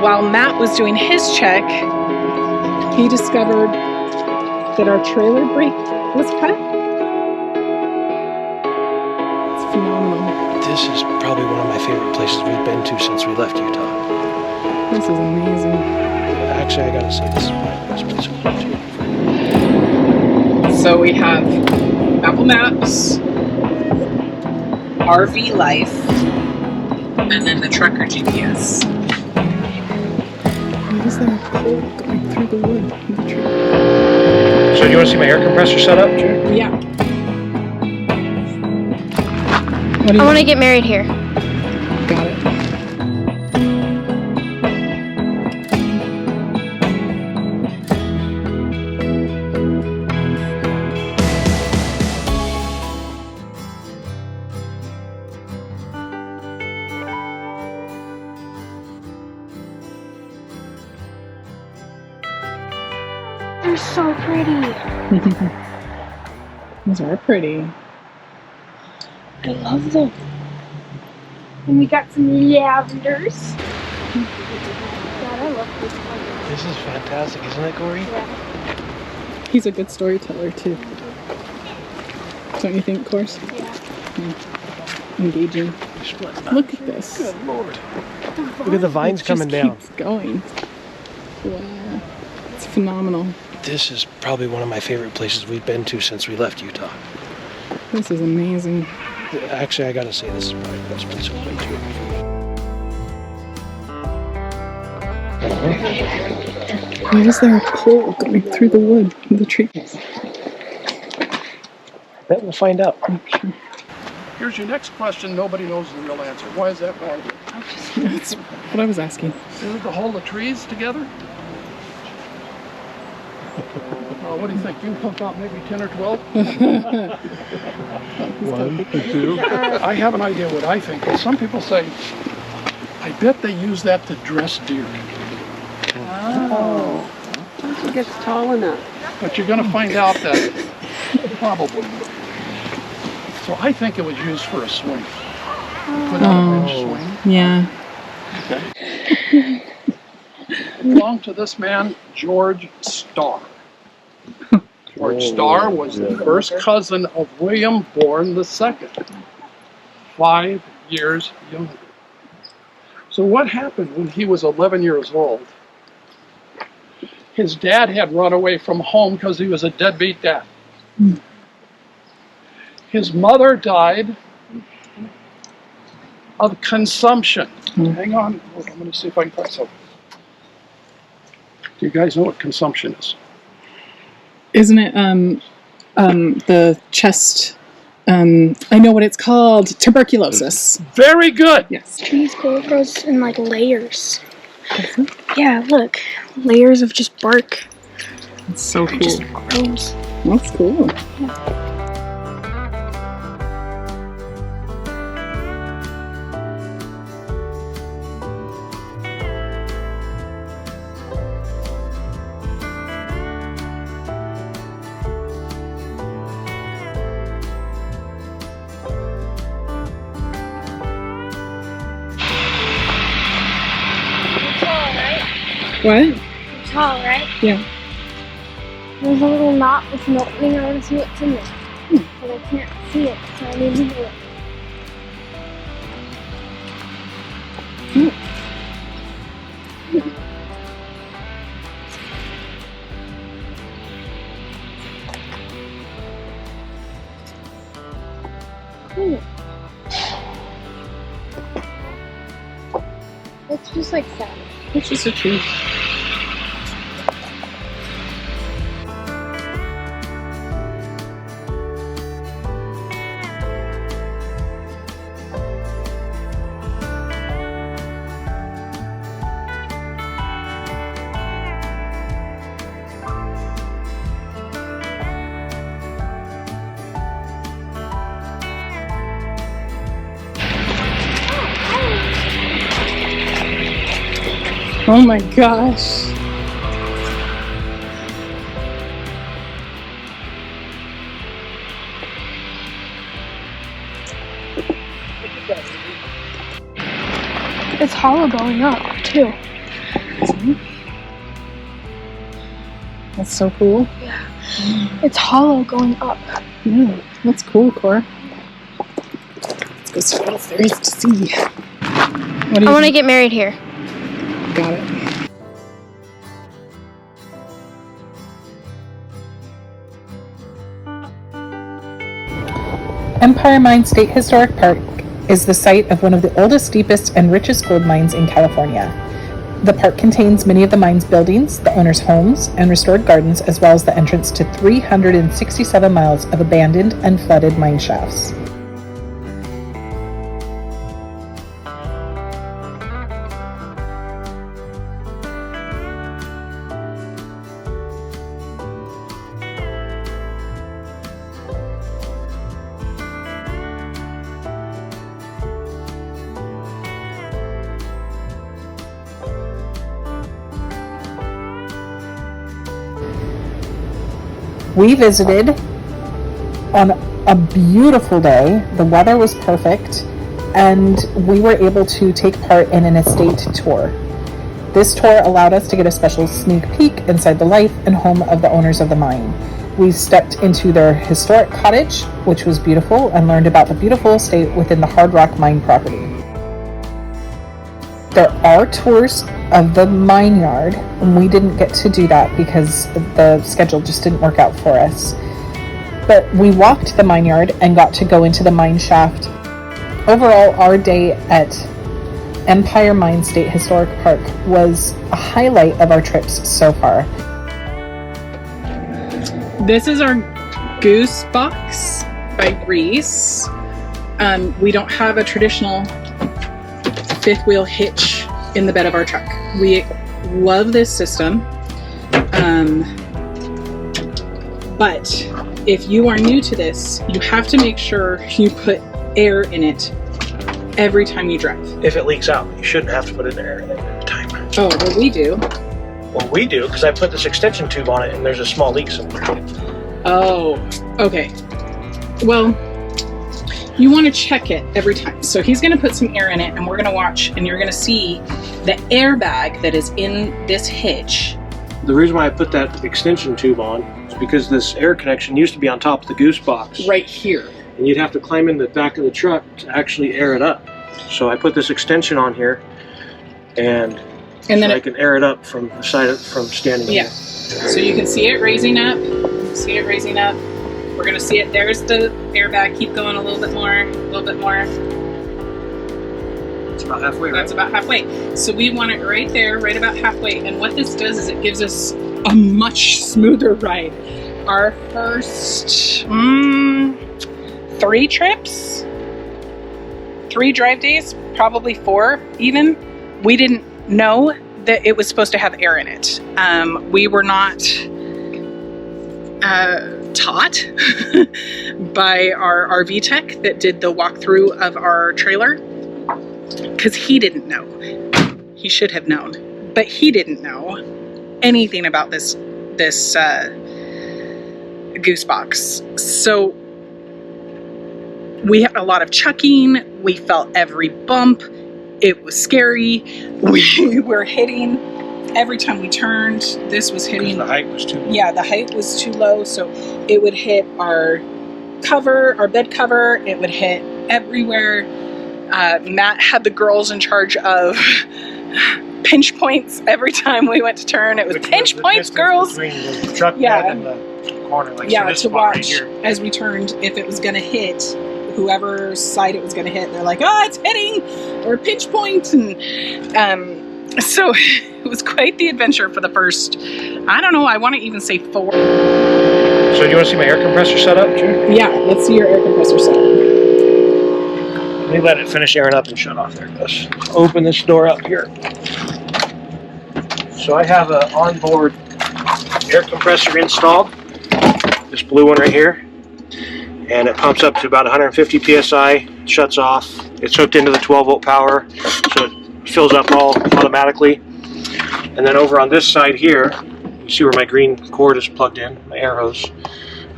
while Matt was doing his check, he discovered that our trailer brake was cut. It's phenomenal. This is probably one of my favorite places we've been to since we left Utah. This is amazing. Actually, I gotta say, this is my best place we've been to. So we have Apple Maps, RV Life, and then the trucker GPS. What is there a pole going through the wood? So you want to see my air compressor set up, Jude? Yeah. I want to get married here. Got it. They're so pretty. Those are pretty. I love them. And we got some lavenders. God, I love this one. This is fantastic, isn't it, Corey? Yeah. He's a good storyteller too. Don't you think, Course? Yeah. Engaging. Look at this. Good Lord. Look at the vines coming down. Keeps going. Wow. It's phenomenal. This is probably one of my favorite places we've been to since we left Utah. This is amazing. Actually, I gotta say, this is probably the best place we've been to. Why is there a pole going through the wood, the trees? I bet we'll find out. Here's your next question. Nobody knows the real answer. Why is that valuable? That's what I was asking. Is it to hold the trees together? What do you think? You can pump out maybe 10 or 12? 1, 2. I have an idea what I think. But some people say, I bet they use that to dress deer. Oh. Once it gets tall enough. But you're going to find out that probably. So I think it was used for a swing. Put on a bench swing. Yeah. Okay. Belonged to this man, George Starr. George Starr was the first cousin of William Bourne II, 5 years younger. So what happened when he was 11 years old? His dad had run away from home because he was a deadbeat dad. His mother died of consumption. Hang on, I'm going to see if I can find something. Do you guys know what consumption is? Isn't it the chest? I know what it's called. Tuberculosis. Very good. Yes. Trees grows in like layers. Yeah, look, layers of just bark. It's so It cool. just grows. That's cool. What? Tall, right? Yeah. There's a little knot with an opening. I want to see what's in there. But I can't see it, so I need to do it. It's just like that. It's just a tree. Oh my gosh. It's hollow going up, too. That's so cool. Yeah. It's hollow going up. Yeah, that's cool, Cora. Let's go see what else there is to see. What do I you want to get married here. Got it. Empire Mine State Historic Park is the site of one of the oldest, deepest, and richest gold mines in California. The park contains many of the mine's buildings, the owners' homes, and restored gardens, as well as the entrance to 367 miles of abandoned and flooded mine shafts. We visited on a beautiful day. The weather was perfect, and we were able to take part in an estate tour. This tour allowed us to get a special sneak peek inside the life and home of the owners of the mine. We stepped into their historic cottage, which was beautiful, and learned about the beautiful estate within the Hard Rock mine property. There are tours of the mine yard, and we didn't get to do that because the schedule just didn't work out for us. But we walked the mine yard and got to go into the mine shaft. Overall, our day at Empire Mine State Historic Park was a highlight of our trips so far. This is our Goose Box by REESE. We don't have a traditional fifth wheel hitch in the bed of our truck. We love this system, but if you are new to this, you have to make sure you put air in it every time you drive. If it leaks out, you shouldn't have to put air in it every time. Oh, well, we do. Well, we do, because I put this extension tube on it and there's a small leak somewhere. Oh, okay. Well, you want to check it every time. So he's going to put some air in it, and we're going to watch, and you're going to see the airbag that is in this hitch. The reason why I put that extension tube on is because this air connection used to be on top of the Goose Box. Right here. And you'd have to climb in the back of the truck to actually air it up. So I put this extension on here, and then I can air it up from the side from standing here. So you can see it raising up. See it raising up. We're going to see it. There's the airbag. Keep going a little bit more. A little bit more. It's about halfway, right? That's about halfway. So we want it right there, right about halfway. And what this does is it gives us a much smoother ride. Our first 3 trips, 3 drive days, probably 4 even, we didn't know that it was supposed to have air in it. We were not taught by our RV tech that did the walkthrough of our trailer, because he didn't know. He should have known, but he didn't know anything about this Goose Box. So we had a lot of chucking. We felt every bump. It was scary. We were hitting every time we turned. This was hitting. The height was too low. Yeah, the height was too low, so it would hit our cover, our bed cover. It would hit everywhere. Matt had the girls in charge of pinch points every time we went to turn. It was pinch points, girls. Between the truck bed and the corner, like yeah, so this to spot watch right here. as we turned if it was going to hit whoever's side it was going to hit. They're like, oh, it's hitting, or pinch point, and so it was quite the adventure for the first, I don't know, I want to even say 4. So you want to see my air compressor setup, Drew? Yeah, let's see your air compressor setup. Let me let it finish airing up and shut off. There it goes. Open this door up here. So I have an onboard air compressor installed. This blue one right here. And it pumps up to about 150 psi, shuts off. It's hooked into the 12 volt power, so it fills up all automatically. And then over on this side here, you see where my green cord is plugged in, my air hose.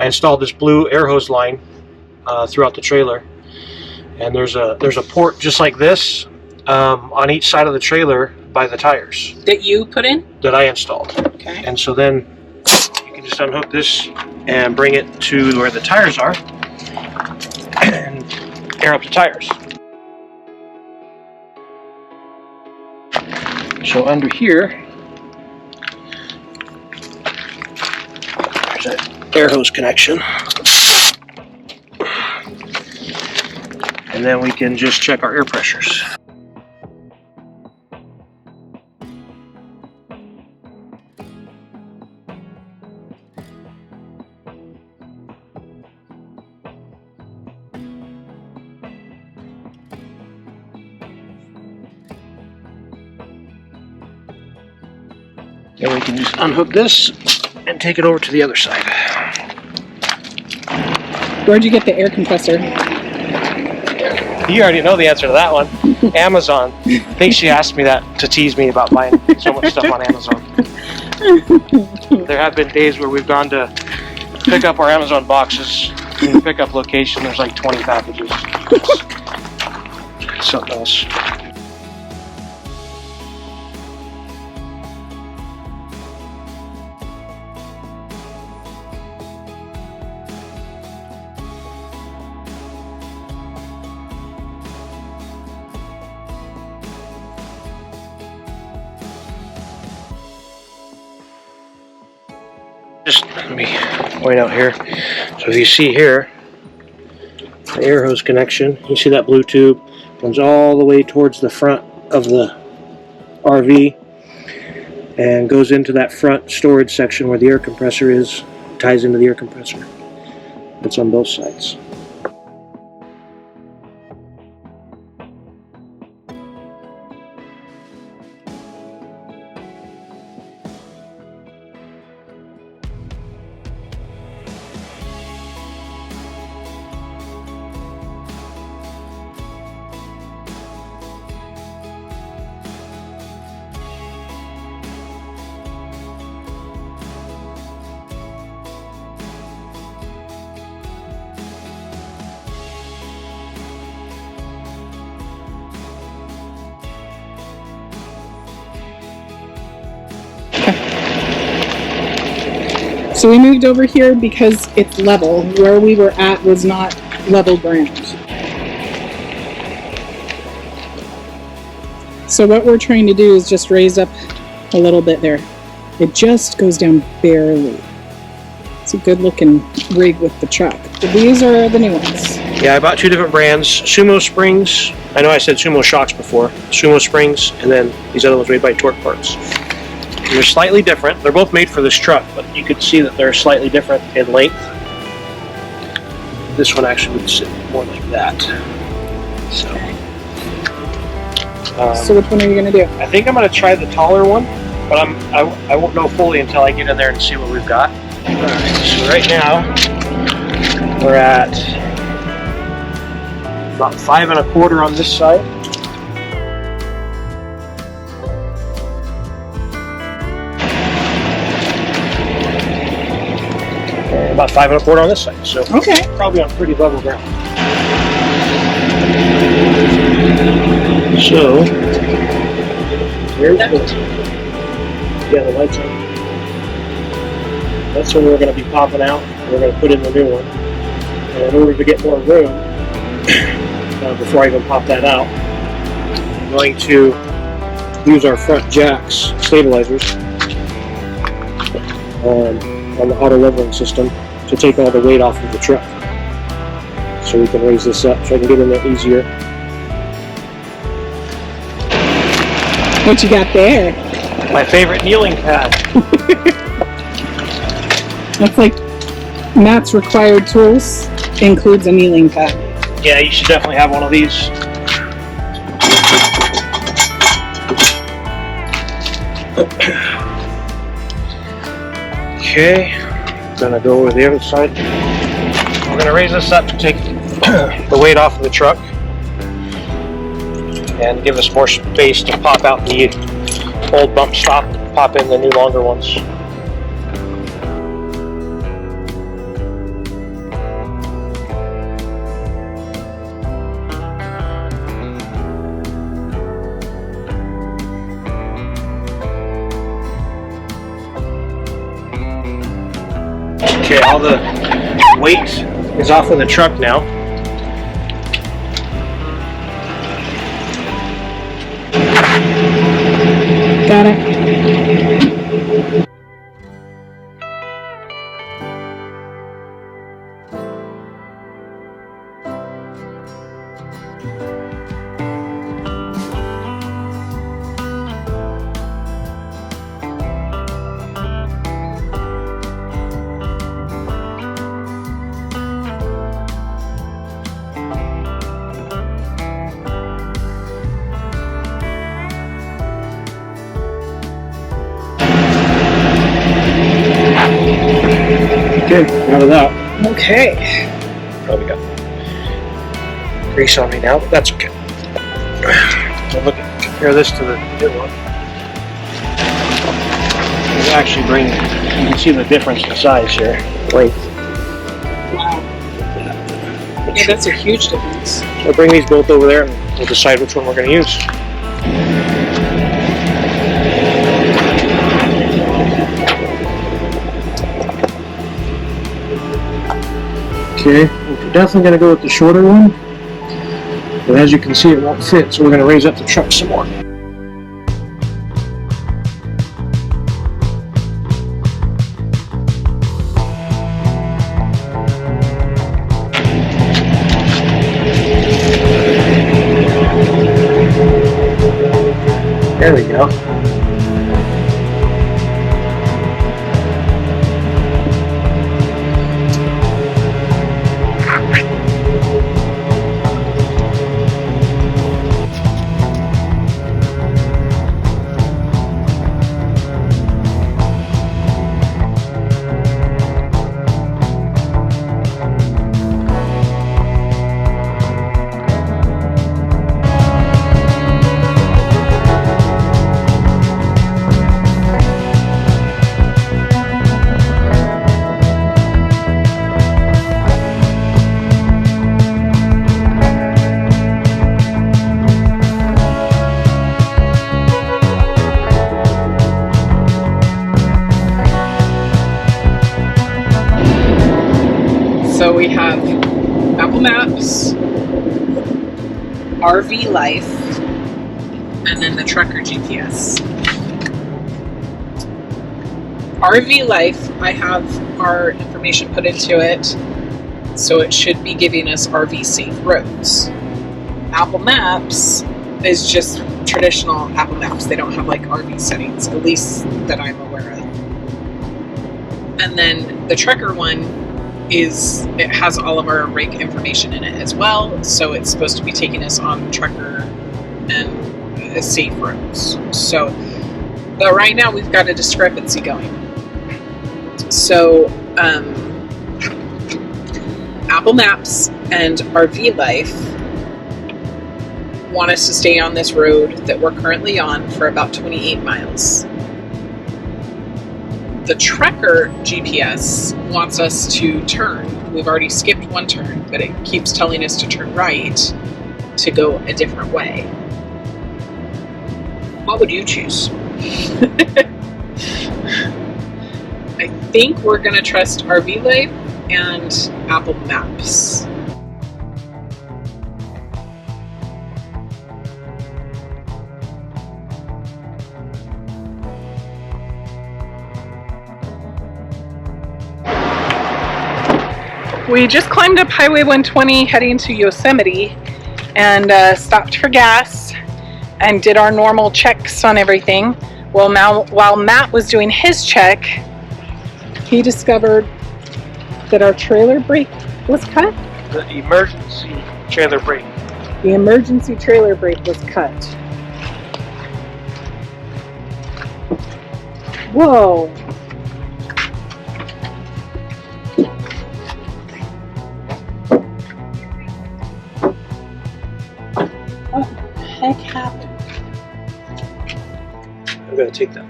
I installed this blue air hose line throughout the trailer. And there's a port just like this on each side of the trailer by the tires That you put in? that I installed. Okay. And so then you can just unhook this and bring it to where the tires are and air up the tires. So under here, there's an air hose connection. And then we can just check our air pressures. Then we can just unhook this and take it over to the other side. Where'd you get the air compressor? You already know the answer to that one. Amazon. I think she asked me that to tease me about buying so much stuff on Amazon. There have been days where we've gone to pick up our Amazon boxes. In the pickup location, there's like 20 packages. It's something else. Just let me point out here. So if you see here, the air hose connection, you see that blue tube comes all the way towards the front of the RV and goes into that front storage section where the air compressor is, ties into the air compressor. It's on both sides. So we moved over here because it's level. Where we were at was not level ground. So what we're trying to do is just raise up a little bit there. It just goes down barely. It's a good looking rig with the truck. But these are the new ones. Yeah, I bought two different brands. Sumo Springs. I know I said Sumo Shocks before. Sumo Springs, and then these other ones made by Torque Parts. And they're slightly different. They're both made for this truck, but you can see that they're slightly different in length. This one actually would sit more like that. So which one are you going to do? I think I'm going to try the taller one, but I won't know fully until I get in there and see what we've got. Alright, so right now we're at about 5 1/4 on this side. And about 5 1/4 on this side. So Okay. probably on pretty level ground. So here's the lights on. That's when we're going to be popping out. We're going to put in the new one. And in order to get more room, before I even pop that out, I'm going to use our front jacks, stabilizers, on the auto leveling system to take all the weight off of the truck. So we can raise this up so I can get in there easier. What you got there? My favorite kneeling pad. That's like Matt's required tools includes a kneeling pad. Yeah, you should definitely have one of these. Okay, gonna go over the other side. We're gonna raise this up to take the weight off of the truck and give us more space to pop out the old bump stop, pop in the new longer ones. Okay, all the weight is off of the truck now. Got it. Okay, out of that. Okay. Probably got grease on me now, but that's okay. So look, compare this to the new one. It's actually bring, you can see the difference in size here. Wait. Wow. Yeah, that's a huge difference. So bring these both over there and we'll decide which one we're going to use. Okay, we're definitely going to go with the shorter one, but as you can see it won't fit, so we're going to raise up the truck some more. There we go. So we have Apple Maps, RV Life, and then the Trucker GPS. RV Life, I have our information put into it, so it should be giving us RV safe roads. Apple Maps is just traditional Apple Maps. They don't have like RV settings, at least that I'm aware of. And then the Trucker one it has all of our rig information in it as well, so it's supposed to be taking us on trucker and safe roads. So, but right now we've got a discrepancy going. So, Apple Maps and RV Life want us to stay on this road that we're currently on for about 28 miles. The Trucker GPS wants us to turn. We've already skipped one turn, but it keeps telling us to turn right to go a different way. What would you choose? I think we're going to trust RV Life and Apple Maps. We just climbed up Highway 120 heading to Yosemite and stopped for gas and did our normal checks on everything. Well, now while Matt was doing his check, he discovered that our trailer brake was cut. The emergency trailer brake. The emergency trailer brake was cut. Whoa. What the heck happened? I'm going to take that.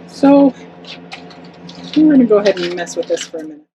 So, we're going to go ahead and mess with this for a minute.